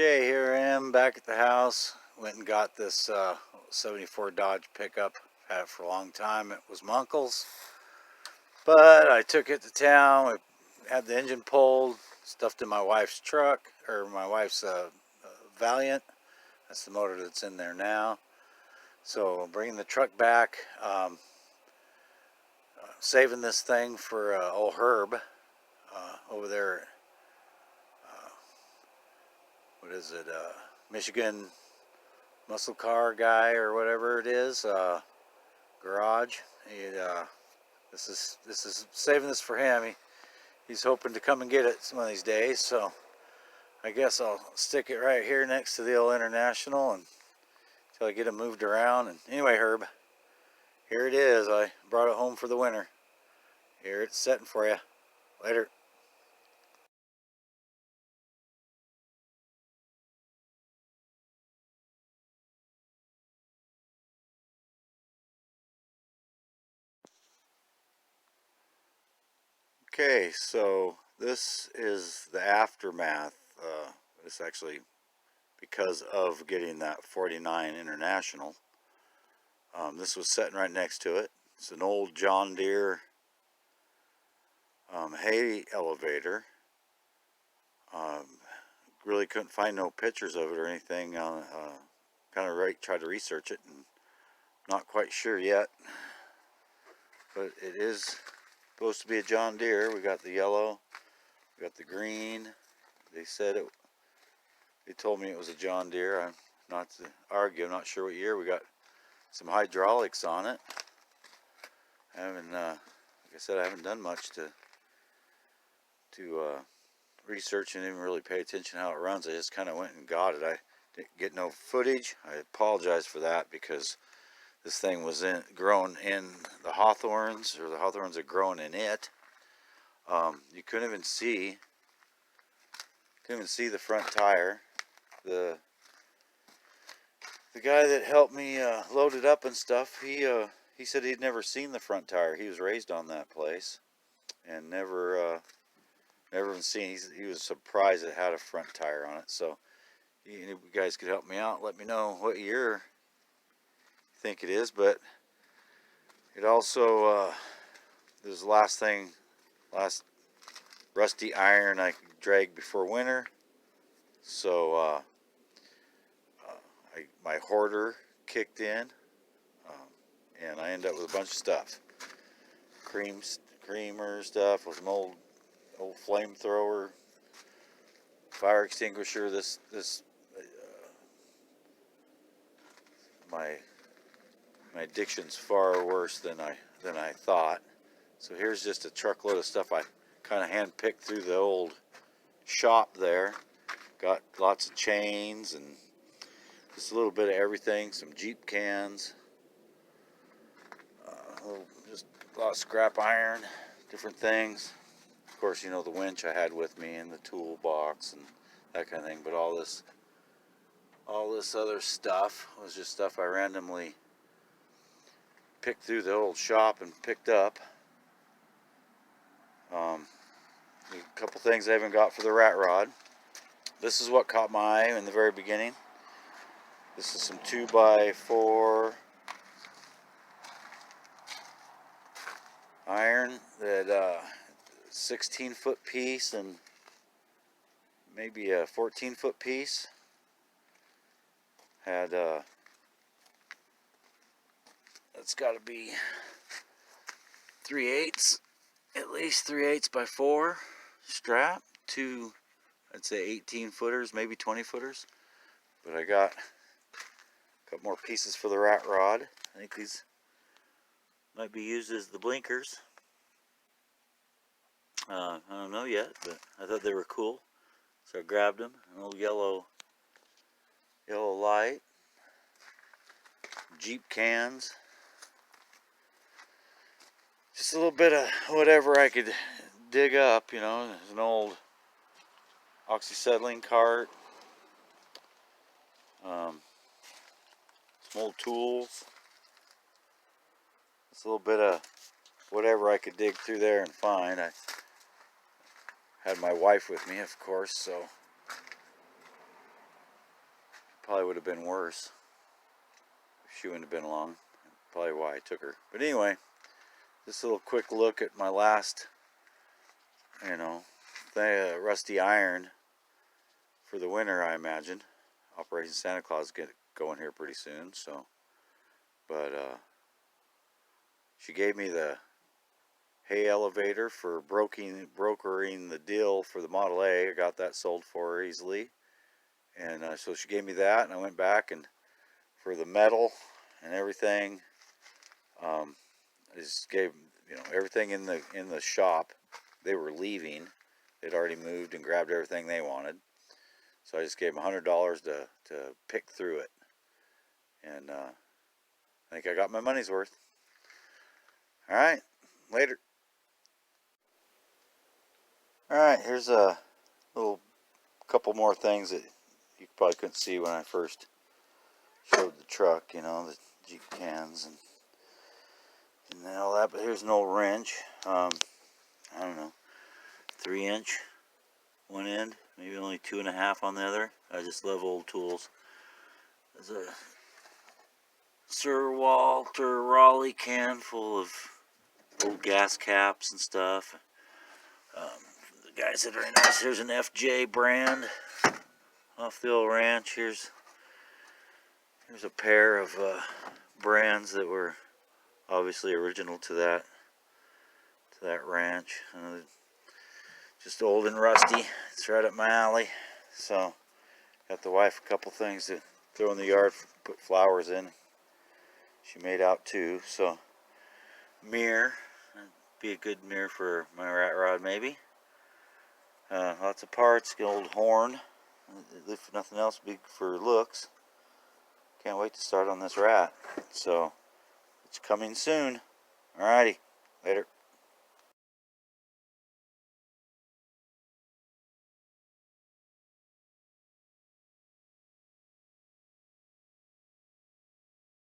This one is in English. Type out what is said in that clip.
Okay, here I am back at the house. Went and got this 74 Dodge pickup. Had it for a long time. It was my uncle's, but I took it to town. I had the engine pulled, stuffed in my wife's truck, or my wife's Valiant. That's the motor that's in there now. So I'm bringing the truck back, saving this thing for old Herb over there. What is it? Michigan muscle car guy or whatever it is. Garage. This is saving this for him. He's hoping to come and get it one of these days. So I guess I'll stick it right here next to the old International until I get it moved around. And anyway, Herb, here it is. I brought it home for the winter. Here it's setting for you. Later. Okay, so this is the aftermath. This actually because of getting that 49 International. This was sitting right next to it. It's an old John Deere hay elevator. Really couldn't find no pictures of it or anything. Kind of tried to research it and not quite sure yet. But it is supposed to be a John Deere. We got the yellow, we got the green. They said it. They told me it was a John Deere. I'm not to argue. I'm not sure what year. We got some hydraulics on it. I haven't, like I said, I haven't done much to research and even really pay attention how it runs. I just kind of went and got it. I didn't get no footage. I apologize for that because this thing was grown in the hawthorns, or the hawthorns are growing in it. You couldn't even see the front tire. The guy that helped me load it up and stuff, he said he'd never seen the front tire. He was raised on that place and never even seen. He was surprised it had a front tire on it. So you guys could help me out. Let me know what year you think it is. But it also this is the last rusty iron I could drag before winter. So my hoarder kicked in, and I ended up with a bunch of stuff. Creamer stuff with an old flamethrower, fire extinguisher. My addiction's far worse than I thought. So here's just a truckload of stuff I kind of hand-picked through the old shop there. Got lots of chains and just a little bit of everything. Some Jeep cans, just a lot of scrap iron, different things. Of course, you know, the winch I had with me and the toolbox and that kind of thing. But all this other stuff was just stuff I randomly picked through the old shop and picked up. A couple things I haven't got for the rat rod. This is what caught my eye in the very beginning. This is some 2x4 iron that 16-foot piece and maybe a 14-foot piece. Had that's got to be 3/8, at least 3/8 by 4 strap. Two, I'd say 18-footers, maybe 20-footers. But I got a couple more pieces for the rat rod. I think these might be used as the blinkers. I don't know yet, but I thought they were cool, so I grabbed them. An old yellow light, Jeep cans, just a little bit of whatever I could dig up. You know, there's an old oxyacetylene cart, some old tools, just a little bit of whatever I could dig through there and find. I had my wife with me, of course, so probably would have been worse if she wouldn't have been along. Probably why I took her. But anyway, just a little quick look at my last, rusty iron for the winter, I imagine. Operation Santa Claus get going here pretty soon, so. But she gave me the hay elevator for brokering the deal for the Model A. I got that sold for her easily. And so she gave me that, and I went back and for the metal and everything, I just gave, everything in the shop. They were leaving. They'd already moved and grabbed everything they wanted. So I just gave them $100 to pick through it. And I think I got my money's worth. All right, later. All right, here's a little couple more things that you probably couldn't see when I first showed the truck, the Jeep cans and all that. But here's an old wrench. I don't know, 3-inch one end, maybe only 2.5 on the other. I just love old tools. There's a Sir Walter Raleigh can full of old gas caps and stuff. The guy said very nice. Here's an FJ brand off the old ranch. Here's a pair of brands that were obviously original to that ranch. Just old and rusty. It's right up my alley. So got the wife a couple things to throw in the yard, put flowers in. She made out too. So mirror, that'd be a good mirror for my rat rod maybe. Lots of parts. The old horn, if nothing else, big for looks. Can't wait to start on this rat. So it's coming soon. Alrighty, later.